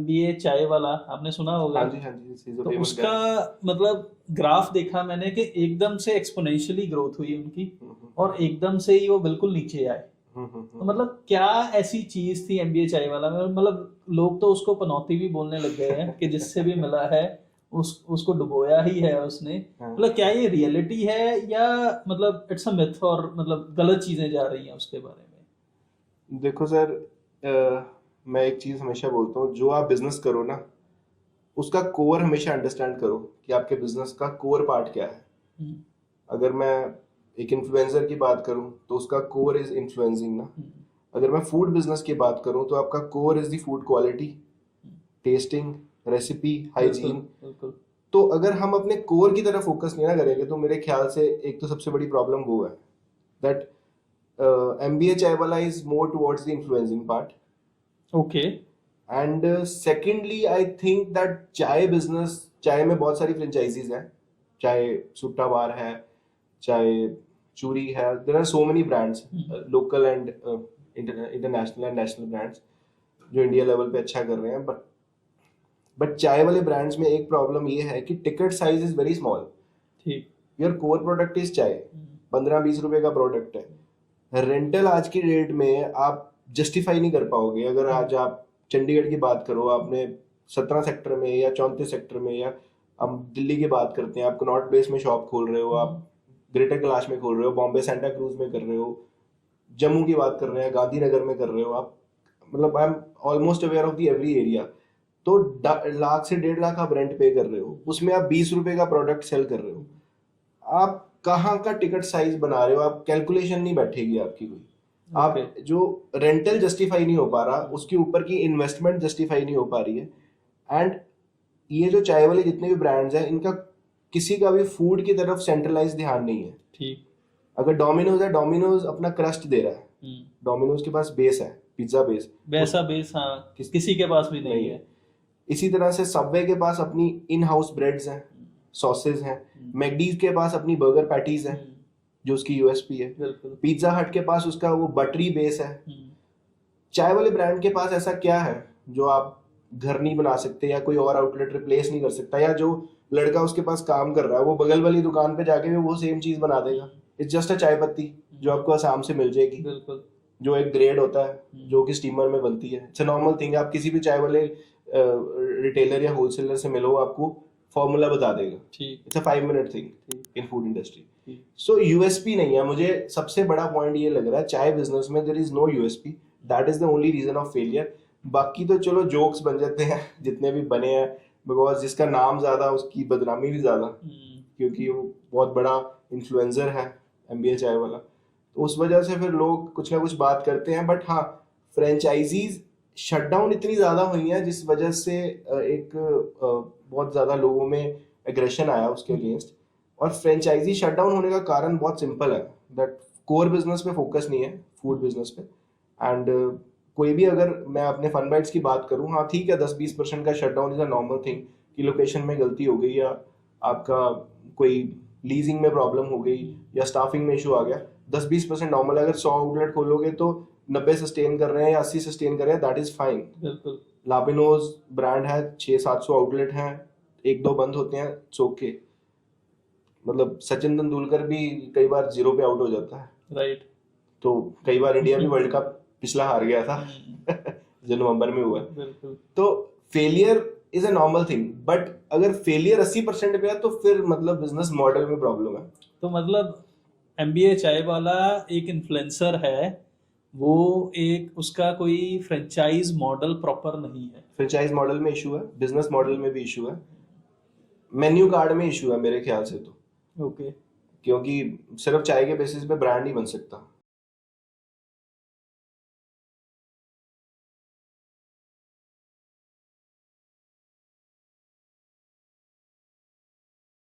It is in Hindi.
एमबीए चाय वाला, आपने सुना होगा। हाँ जी, हाँ जी, he's a तो famous उसका guy। मतलब ग्राफ देखा मैंने कि एकदम से एक्सपोनेंशियली ग्रोथ हुई उनकी, हम्म, हम्म, और एकदम से ही वो बिल्कुल नीचे आए। हम्म, तो मतलब क्या ऐसी चीज थी एमबीए चाय वाला में, मतलब लोग तो उसको पनौती भी बोलने लग गए हैं कि जिससे भी मिला है उसको डुबोया ही है उसने। हाँ। मतलब क्या ये रियलिटी है या मतलब इट्स अ मिथ, और मतलब गलत चीजें जा रही हैं उसके बारे में। देखो सर, मैं एक चीज हमेशा बोलता हूँ, जो आप बिजनेस करो ना, उसका कोर हमेशा अंडरस्टैंड करो कि आपके बिजनेस का कोर पार्ट क्या है। हम्म, अगर मैं एक इन्फ्लुएंसर की बात करूं तो उसका कोर इज इन्फ्लुएंसिंग ना। हम्म, अगर मैं फूड बिजनेस की बात करूं तो आपका core is the food quality, testing, recipe, बिल्कुल हाइजीन। बिल्कुल। तो अगर हम अपने कोर की तरफ फोकस नहीं ना करेंगे तो मेरे ख्याल से एक तो सबसे बड़ी प्रॉब्लम वो है दैट एमबीए चाय वाला is more towards the influencing part. Okay. And secondly I think that चाय बिजनेस, चाय में बहुत सारी फ्रेंचाइजीज हैं, चाहे सुट्टा बार है, चाहे चूरी है, there are so many brands, local and international and national brands जो इंडिया लेवल पे अच्छा कर रहे हैं। बट चाय वाले ब्रांड्स में एक प्रॉब्लम ये है कि ticket size is very small. ठीक। योर कोर प्रोडक्ट इज चाय, 15-20 रुपए का प्रोडक्ट है। रेंटल आज की डेट में आप जस्टिफाई नहीं कर पाओगे। अगर आज आप चंडीगढ़ की बात करो, आपने 17 सेक्टर में या 34 सेक्टर में, या हम दिल्ली की बात करते हैं, आप कनॉट प्लेस में शॉप खोल रहे हो, आप ग्रेटर कैलाश में खोल रहे हो, बॉम्बे सेंटा क्रूज में कर रहे हो, जम्मू की बात कर रहे हैं, गांधीनगर में कर रहे हो आप, मतलब I am almost aware of the every area. तो लाख से 1.5 लाख आप रेंट पे कर रहे हो, उसमें आप 20 रुपए का प्रोडक्ट सेल कर रहे हो। आप कहाँ का टिकट साइज बना रहे हो, आप कैलकुलेशन नहीं बैठेगी आपकी कोई। ओके। आप जो रेंटल जस्टिफाई नहीं हो पा रहा, उसके ऊपर की इन्वेस्टमेंट जस्टिफाई नहीं हो पा रही है। एंड ये जो चाय वाले जितने भी ब्रांड्स हैं, इनका किसी का भी फूड की तरफ सेंट्रलाइज ध्यान नहीं है। ठीक। अगर डोमिनोज है, डोमिनोज अपना क्रस्ट दे रहा है, हम्म। डोमिनोज के पास बेस है, पिज्जा बेस, उस वैसा बेस हाँ किस किसी के पास भी नहीं नहीं है। है। इसी तरह से सबवे के पास अपनी इन हाउस ब्रेड्स हैं, सॉसेज हैं, मैकडीज के पास अपनी बर्गर पैटीज हैं जो उसकी यूएसपी है, बिल्कुल। पिज्जा हट के पास उसका वो बटरी बेस है। हम्म, चाय वाले ब्रांड के पास ऐसा क्या है जो आप घर नहीं बना सकते, या कोई और आउटलेट रिप्लेस नहीं कर सकता, या जो लड़का उसके पास काम कर रहा है वो बगल वाली दुकान पे जाके भी वो सेम चीज बना देगा। इट्स जस्ट अ चाय पत्ती जो आपको आसाम से मिल जाएगी, बिल्कुल। जो एक ग्रेड होता है जो कि स्टीमर में बनती है। It's a normal thing. आप किसी भी चाय वाले रिटेलर या होलसेलर से मिलो, आपको फॉर्मूला बता देगा। ठीक। इट्स अ 5 मिनट थिंग ठीक। इन फूड इंडस्ट्री। ठीक। सो यूएसपी नहीं है। मुझे सबसे बड़ा पॉइंट ये लग रहा है, चाय बिजनेस में there is no USP. That is the only reason of failure. बाकी तो चलो जोक्स बन जाते हैं जितने भी बने हैं, बिकॉज जिसका नाम ज्यादा उसकी बदनामी भी ज्यादा, क्योंकि वो बहुत बड़ा इन्फ्लुएंसर है एमबीए चाय वाला। तो उस वजह से फिर लोग कुछ ना कुछ बात करते हैं। बट हाँ, फ्रेंचाइजीज शटडाउन इतनी ज्यादा हुई हैं जिस वजह से बहुत ज्यादा लोगों में एग्रेशन आया उसके अगेंस्ट। और फ्रेंचाइजी शटडाउन होने का कारण बहुत सिंपल है, दैट कोर बिजनेस पे फोकस नहीं है, फूड बिजनेस पे। एंड कोई भी, अगर मैं अपने फन बाइट्स की बात करूं, हाँ ठीक है, 10-20% का shutdown is a normal thing, कि लोकेशन में गलती हो गई, या आपका कोई लीजिंग में प्रॉब्लम हो गई, या स्टाफिंग में इशू आ गया, 10-20% नॉर्मल। अगर 100 आउटलेट खोलोगे तो 90 सस्टेन कर रहे हैं या 80 सस्टेन कर रहे हैं, दैट इज फाइन। बिल्कुल। लापिनोज ब्रांड है, 600-700 आउटलेट हैं, 1-2 बंद होते हैं, इट्स ओके। मतलब सचिन तेंदुलकर भी कई बार जीरो पे आउट हो जाता है। राइट। तो कई बार इंडिया भी वर्ल्ड कप पिछला हार गया था जो नवंबर में हुआ। बिल्कुल। तो failure is a normal thing, but अगर फेलियर 80% पे है तो फिर मतलब बिजनेस मॉडल में प्रॉब्लम है। तो मतलब एमबीए चाय वाला एक इन्फ्लुएंसर है, वो एक उसका कोई फ्रेंचाइज मॉडल प्रॉपर नहीं है। फ्रेंचाइज मॉडल में इशू है, बिजनेस मॉडल में भी इशू है, मेन्यू कार्ड में इशू है मेरे ख्याल से तो। ओके। क्योंकि सिर्फ चाय के बेसिस पे ब्रांड नहीं बन सकता।